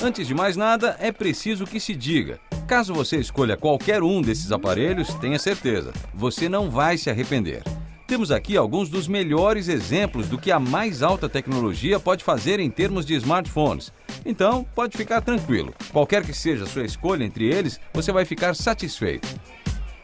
Antes de mais nada, é preciso que se diga. Caso você escolha qualquer um desses aparelhos, tenha certeza, você não vai se arrepender. Temos aqui alguns dos melhores exemplos do que a mais alta tecnologia pode fazer em termos de smartphones. Então, pode ficar tranquilo. Qualquer que seja a sua escolha entre eles, você vai ficar satisfeito.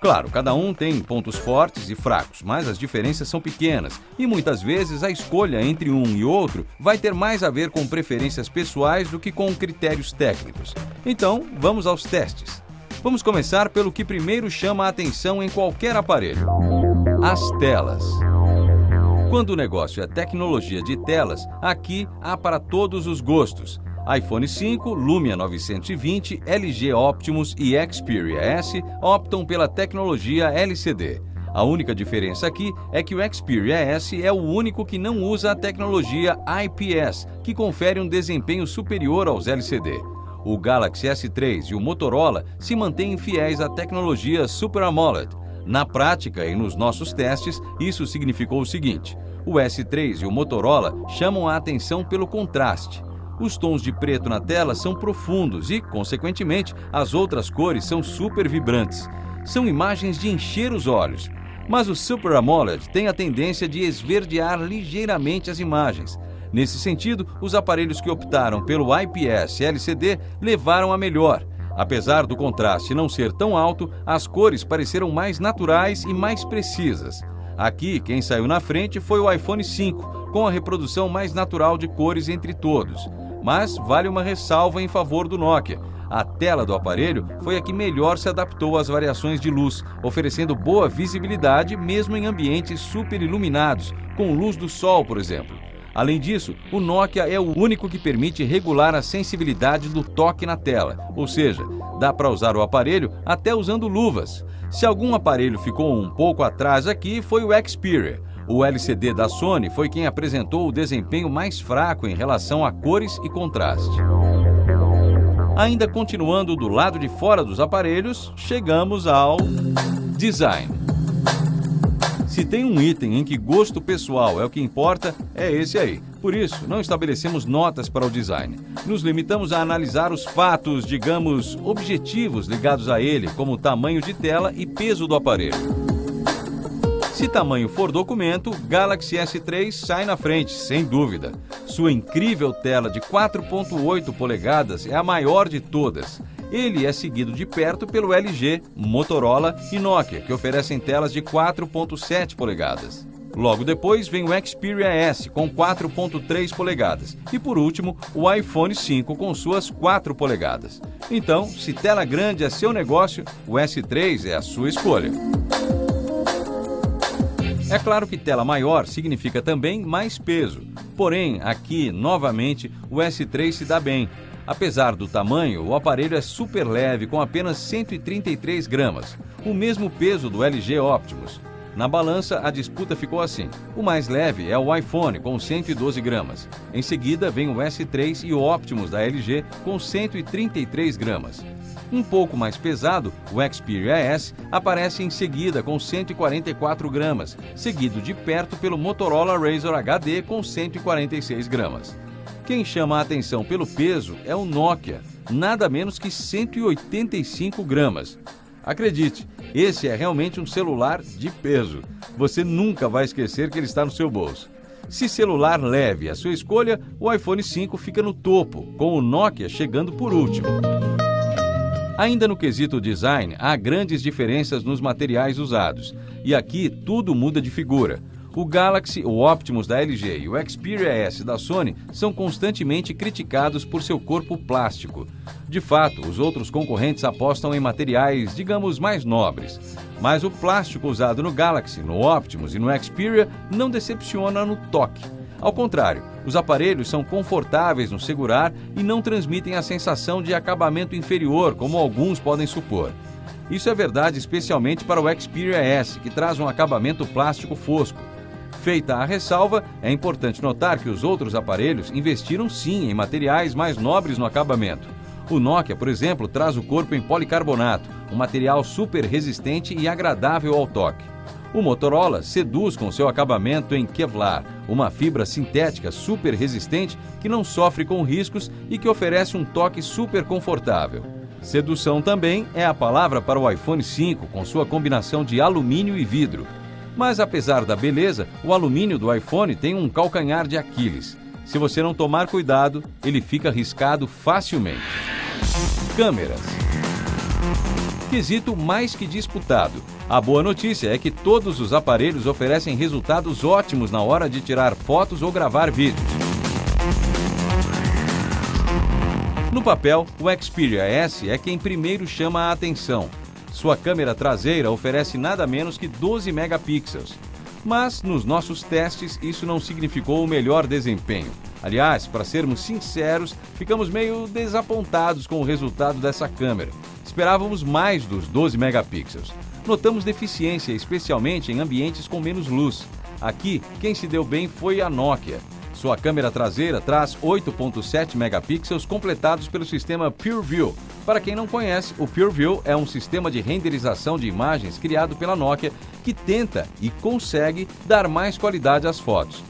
Claro, cada um tem pontos fortes e fracos, mas as diferenças são pequenas e muitas vezes a escolha entre um e outro vai ter mais a ver com preferências pessoais do que com critérios técnicos. Então, vamos aos testes. Vamos começar pelo que primeiro chama a atenção em qualquer aparelho: as telas. Quando o negócio é tecnologia de telas, aqui há para todos os gostos. iPhone 5, Lumia 920, LG Optimus e Xperia S optam pela tecnologia LCD. A única diferença aqui é que o Xperia S é o único que não usa a tecnologia IPS, que confere um desempenho superior aos LCD. O Galaxy S3 e o Motorola se mantêm fiéis à tecnologia Super AMOLED. Na prática e nos nossos testes, isso significou o seguinte: o S3 e o Motorola chamam a atenção pelo contraste. Os tons de preto na tela são profundos e, consequentemente, as outras cores são super vibrantes. São imagens de encher os olhos. Mas o Super AMOLED tem a tendência de esverdear ligeiramente as imagens. Nesse sentido, os aparelhos que optaram pelo IPS LCD levaram a melhor. Apesar do contraste não ser tão alto, as cores pareceram mais naturais e mais precisas. Aqui, quem saiu na frente foi o iPhone 5, com a reprodução mais natural de cores entre todos. Mas vale uma ressalva em favor do Nokia. A tela do aparelho foi a que melhor se adaptou às variações de luz, oferecendo boa visibilidade mesmo em ambientes super iluminados, com luz do sol, por exemplo. Além disso, o Nokia é o único que permite regular a sensibilidade do toque na tela, ou seja, dá para usar o aparelho até usando luvas. Se algum aparelho ficou um pouco atrás aqui, foi o Xperia. O LCD da Sony foi quem apresentou o desempenho mais fraco em relação a cores e contraste. Ainda continuando do lado de fora dos aparelhos, chegamos ao design. Se tem um item em que gosto pessoal é o que importa, é esse aí. Por isso, não estabelecemos notas para o design. Nos limitamos a analisar os fatos, digamos, objetivos ligados a ele, como tamanho de tela e peso do aparelho. Se tamanho for documento, Galaxy S3 sai na frente, sem dúvida. Sua incrível tela de 4.8 polegadas é a maior de todas. Ele é seguido de perto pelo LG, Motorola e Nokia, que oferecem telas de 4.7 polegadas. Logo depois vem o Xperia S com 4.3 polegadas e por último o iPhone 5 com suas 4 polegadas. Então, se tela grande é seu negócio, o S3 é a sua escolha. É claro que tela maior significa também mais peso. Porém, aqui, novamente, o S3 se dá bem. Apesar do tamanho, o aparelho é super leve, com apenas 133 gramas, o mesmo peso do LG Optimus. Na balança, a disputa ficou assim. O mais leve é o iPhone, com 112 gramas. Em seguida, vem o S3 e o Optimus da LG, com 133 gramas. Um pouco mais pesado, o Xperia S aparece em seguida com 144 gramas, seguido de perto pelo Motorola Razr HD com 146 gramas. Quem chama a atenção pelo peso é o Nokia, nada menos que 185 gramas. Acredite, esse é realmente um celular de peso. Você nunca vai esquecer que ele está no seu bolso. Se celular leve é a sua escolha, o iPhone 5 fica no topo, com o Nokia chegando por último. Ainda no quesito design, há grandes diferenças nos materiais usados. E aqui tudo muda de figura. O Galaxy, o Optimus da LG e o Xperia S da Sony são constantemente criticados por seu corpo plástico. De fato, os outros concorrentes apostam em materiais, digamos, mais nobres. Mas o plástico usado no Galaxy, no Optimus e no Xperia não decepciona no toque. Ao contrário, os aparelhos são confortáveis no segurar e não transmitem a sensação de acabamento inferior, como alguns podem supor. Isso é verdade especialmente para o Xperia S, que traz um acabamento plástico fosco. Feita a ressalva, é importante notar que os outros aparelhos investiram sim em materiais mais nobres no acabamento. O Nokia, por exemplo, traz o corpo em policarbonato, um material super resistente e agradável ao toque. O Motorola seduz com seu acabamento em Kevlar, uma fibra sintética super resistente que não sofre com riscos e que oferece um toque super confortável. Sedução também é a palavra para o iPhone 5 com sua combinação de alumínio e vidro. Mas apesar da beleza, o alumínio do iPhone tem um calcanhar de Aquiles. Se você não tomar cuidado, ele fica riscado facilmente. Câmeras. Quesito mais que disputado. A boa notícia é que todos os aparelhos oferecem resultados ótimos na hora de tirar fotos ou gravar vídeos. No papel, o Xperia S é quem primeiro chama a atenção. Sua câmera traseira oferece nada menos que 12 megapixels. Mas, nos nossos testes, isso não significou o melhor desempenho. Aliás, para sermos sinceros, ficamos meio desapontados com o resultado dessa câmera. Esperávamos mais dos 12 megapixels. Notamos deficiência, especialmente em ambientes com menos luz. Aqui, quem se deu bem foi a Nokia. Sua câmera traseira traz 8.7 megapixels completados pelo sistema PureView. Para quem não conhece, o PureView é um sistema de renderização de imagens criado pela Nokia que tenta e consegue dar mais qualidade às fotos.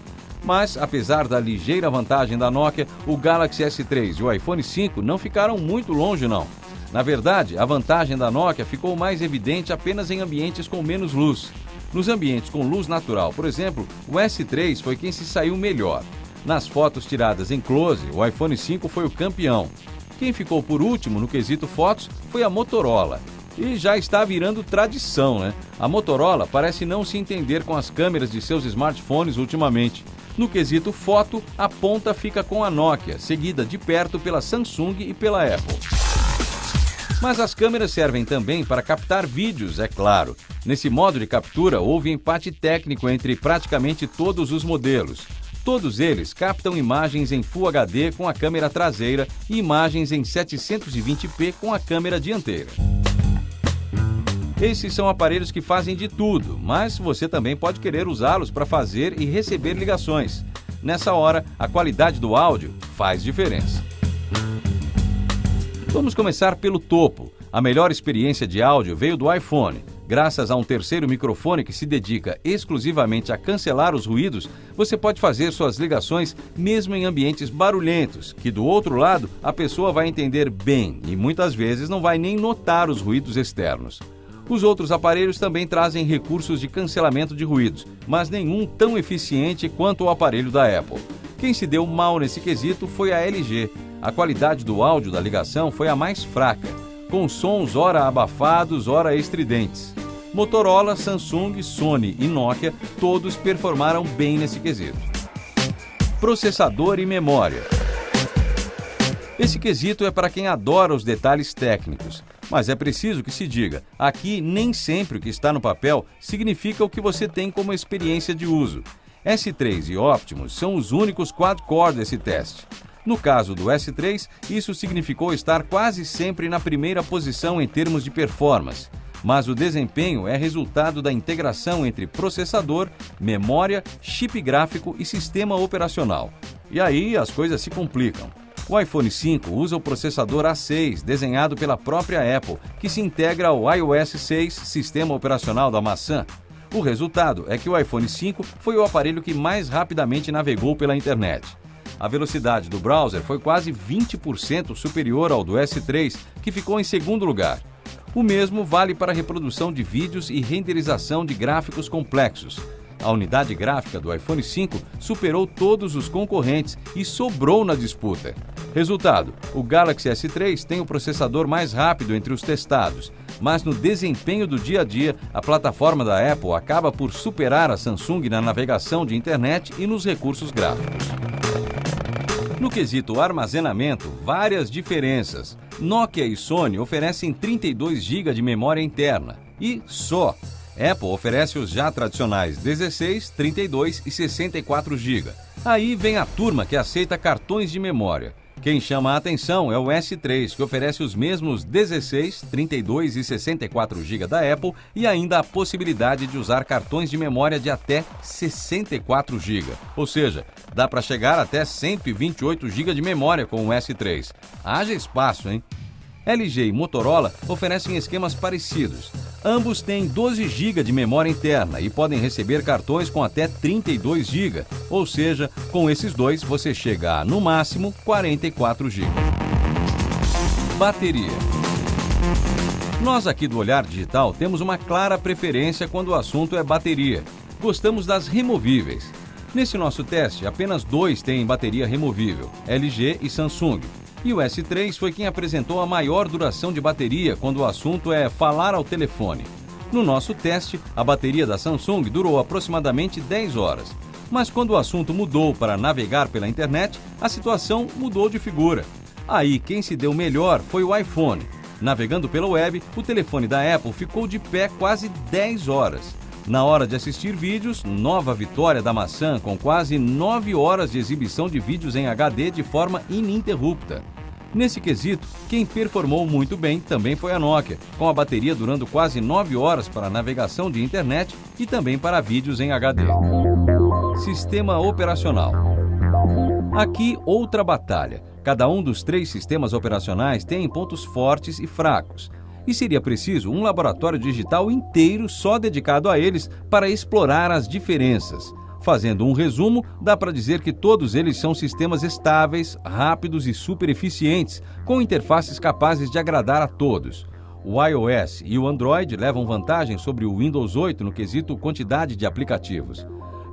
Mas, apesar da ligeira vantagem da Nokia, o Galaxy S3 e o iPhone 5 não ficaram muito longe não. Na verdade, a vantagem da Nokia ficou mais evidente apenas em ambientes com menos luz. Nos ambientes com luz natural, por exemplo, o S3 foi quem se saiu melhor. Nas fotos tiradas em close, o iPhone 5 foi o campeão. Quem ficou por último no quesito fotos foi a Motorola. E já está virando tradição, né? A Motorola parece não se entender com as câmeras de seus smartphones ultimamente. No quesito foto, a ponta fica com a Nokia, seguida de perto pela Samsung e pela Apple. Mas as câmeras servem também para captar vídeos, é claro. Nesse modo de captura, houve empate técnico entre praticamente todos os modelos. Todos eles captam imagens em Full HD com a câmera traseira e imagens em 720p com a câmera dianteira. Esses são aparelhos que fazem de tudo, mas você também pode querer usá-los para fazer e receber ligações. Nessa hora, a qualidade do áudio faz diferença. Vamos começar pelo topo. A melhor experiência de áudio veio do iPhone. Graças a um terceiro microfone que se dedica exclusivamente a cancelar os ruídos, você pode fazer suas ligações mesmo em ambientes barulhentos, que do outro lado a pessoa vai entender bem e muitas vezes não vai nem notar os ruídos externos. Os outros aparelhos também trazem recursos de cancelamento de ruídos, mas nenhum tão eficiente quanto o aparelho da Apple. Quem se deu mal nesse quesito foi a LG. A qualidade do áudio da ligação foi a mais fraca, com sons ora abafados, ora estridentes. Motorola, Samsung, Sony e Nokia todos performaram bem nesse quesito. Processador e memória. Esse quesito é para quem adora os detalhes técnicos. Mas é preciso que se diga, aqui nem sempre o que está no papel significa o que você tem como experiência de uso. S3 e Optimus são os únicos quad-core desse teste. No caso do S3, isso significou estar quase sempre na primeira posição em termos de performance. Mas o desempenho é resultado da integração entre processador, memória, chip gráfico e sistema operacional. E aí as coisas se complicam. O iPhone 5 usa o processador A6, desenhado pela própria Apple, que se integra ao iOS 6, sistema operacional da maçã. O resultado é que o iPhone 5 foi o aparelho que mais rapidamente navegou pela internet. A velocidade do browser foi quase 20% superior ao do S3, que ficou em segundo lugar. O mesmo vale para a reprodução de vídeos e renderização de gráficos complexos. A unidade gráfica do iPhone 5 superou todos os concorrentes e sobrou na disputa. Resultado, o Galaxy S3 tem o processador mais rápido entre os testados, mas no desempenho do dia a dia, a plataforma da Apple acaba por superar a Samsung na navegação de internet e nos recursos gráficos. No quesito armazenamento, várias diferenças. Nokia e Sony oferecem 32 GB de memória interna e só. Apple oferece os já tradicionais 16, 32 e 64 GB. Aí vem a turma que aceita cartões de memória. Quem chama a atenção é o S3, que oferece os mesmos 16, 32 e 64 GB da Apple e ainda a possibilidade de usar cartões de memória de até 64 GB. Ou seja, dá para chegar até 128 GB de memória com o S3. Haja espaço, hein? LG e Motorola oferecem esquemas parecidos. Ambos têm 12 GB de memória interna e podem receber cartões com até 32 GB, ou seja, com esses dois você chega a, no máximo, 44 GB. Bateria. Nós aqui do Olhar Digital temos uma clara preferência quando o assunto é bateria. Gostamos das removíveis. Nesse nosso teste, apenas 2 têm bateria removível, LG e Samsung. E o S3 foi quem apresentou a maior duração de bateria quando o assunto é falar ao telefone. No nosso teste, a bateria da Samsung durou aproximadamente 10 horas. Mas quando o assunto mudou para navegar pela internet, a situação mudou de figura. Aí quem se deu melhor foi o iPhone. Navegando pela web, o telefone da Apple ficou de pé quase 10 horas. Na hora de assistir vídeos, nova vitória da maçã com quase 9 horas de exibição de vídeos em HD de forma ininterrupta. Nesse quesito, quem performou muito bem também foi a Nokia, com a bateria durando quase 9 horas para navegação de internet e também para vídeos em HD. Sistema operacional. Aqui, outra batalha. Cada um dos 3 sistemas operacionais tem pontos fortes e fracos. E seria preciso um laboratório digital inteiro só dedicado a eles para explorar as diferenças. Fazendo um resumo, dá para dizer que todos eles são sistemas estáveis, rápidos e super eficientes, com interfaces capazes de agradar a todos. O iOS e o Android levam vantagem sobre o Windows 8 no quesito quantidade de aplicativos.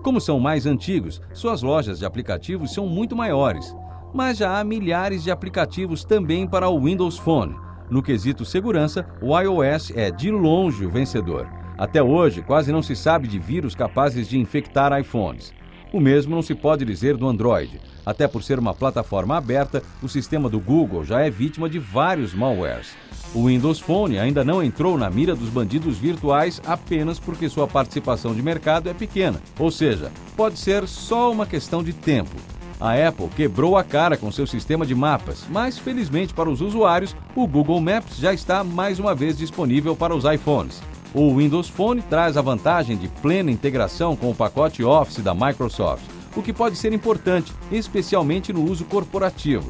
Como são mais antigos, suas lojas de aplicativos são muito maiores. Mas já há milhares de aplicativos também para o Windows Phone. No quesito segurança, o iOS é de longe o vencedor. Até hoje, quase não se sabe de vírus capazes de infectar iPhones. O mesmo não se pode dizer do Android. Até por ser uma plataforma aberta, o sistema do Google já é vítima de vários malwares. O Windows Phone ainda não entrou na mira dos bandidos virtuais apenas porque sua participação de mercado é pequena, ou seja, pode ser só uma questão de tempo. A Apple quebrou a cara com seu sistema de mapas, mas felizmente para os usuários, o Google Maps já está mais uma vez disponível para os iPhones. O Windows Phone traz a vantagem de plena integração com o pacote Office da Microsoft, o que pode ser importante, especialmente no uso corporativo.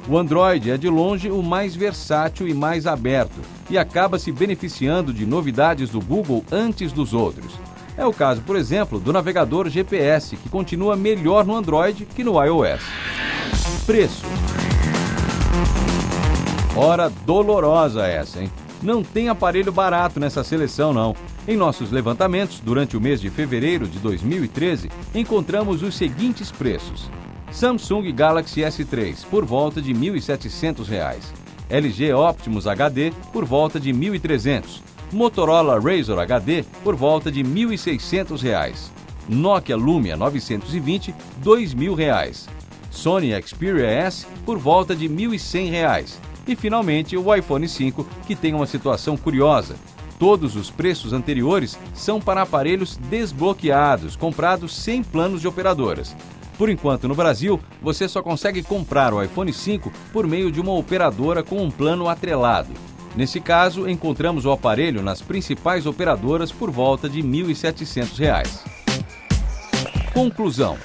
O Android é de longe o mais versátil e mais aberto, e acaba se beneficiando de novidades do Google antes dos outros. É o caso, por exemplo, do navegador GPS, que continua melhor no Android que no iOS. Preço. Hora dolorosa essa, hein? Não tem aparelho barato nessa seleção, não. Em nossos levantamentos, durante o mês de fevereiro de 2013, encontramos os seguintes preços. Samsung Galaxy S3, por volta de R$ 1.700. LG Optimus HD, por volta de R$ 1.300. Motorola Razr HD por volta de R$ 1.600. Nokia Lumia 920, R$ 2.000. Sony Xperia S por volta de R$ 1.100. E finalmente o iPhone 5, que tem uma situação curiosa. Todos os preços anteriores são para aparelhos desbloqueados, comprados sem planos de operadoras. Por enquanto, no Brasil, você só consegue comprar o iPhone 5 por meio de uma operadora com um plano atrelado. Nesse caso, encontramos o aparelho nas principais operadoras por volta de R$ 1.700. Conclusão.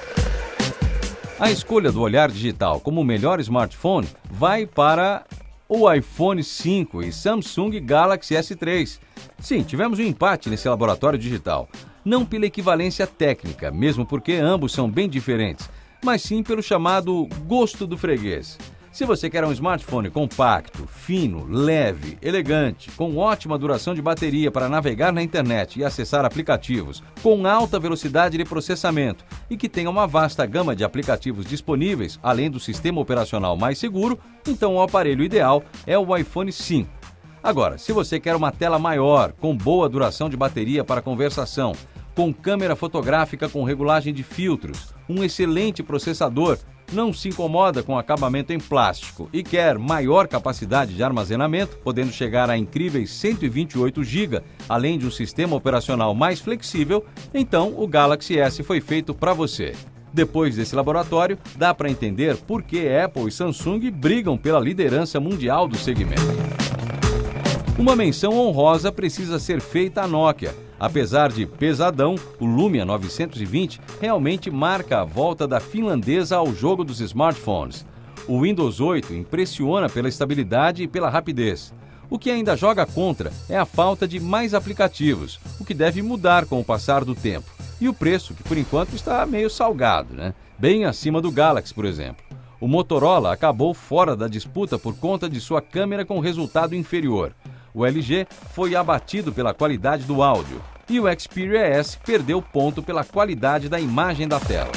A escolha do Olhar Digital como o melhor smartphone vai para o iPhone 5 e Samsung Galaxy S3. Sim, tivemos um empate nesse laboratório digital. Não pela equivalência técnica, mesmo porque ambos são bem diferentes, mas sim pelo chamado gosto do freguês. Se você quer um smartphone compacto, fino, leve, elegante, com ótima duração de bateria para navegar na internet e acessar aplicativos, com alta velocidade de processamento e que tenha uma vasta gama de aplicativos disponíveis, além do sistema operacional mais seguro, então o aparelho ideal é o iPhone 5. Agora, se você quer uma tela maior, com boa duração de bateria para conversação, com câmera fotográfica com regulagem de filtros, um excelente processador, não se incomoda com acabamento em plástico e quer maior capacidade de armazenamento, podendo chegar a incríveis 128 GB, além de um sistema operacional mais flexível, então o Galaxy S foi feito para você. Depois desse laboratório, dá para entender por que Apple e Samsung brigam pela liderança mundial do segmento. Uma menção honrosa precisa ser feita à Nokia. Apesar de pesadão, o Lumia 920 realmente marca a volta da finlandesa ao jogo dos smartphones. O Windows 8 impressiona pela estabilidade e pela rapidez. O que ainda joga contra é a falta de mais aplicativos, o que deve mudar com o passar do tempo. E o preço, que por enquanto está meio salgado, né? Bem acima do Galaxy, por exemplo. O Motorola acabou fora da disputa por conta de sua câmera com resultado inferior. O LG foi abatido pela qualidade do áudio. E o Xperia S perdeu ponto pela qualidade da imagem da tela.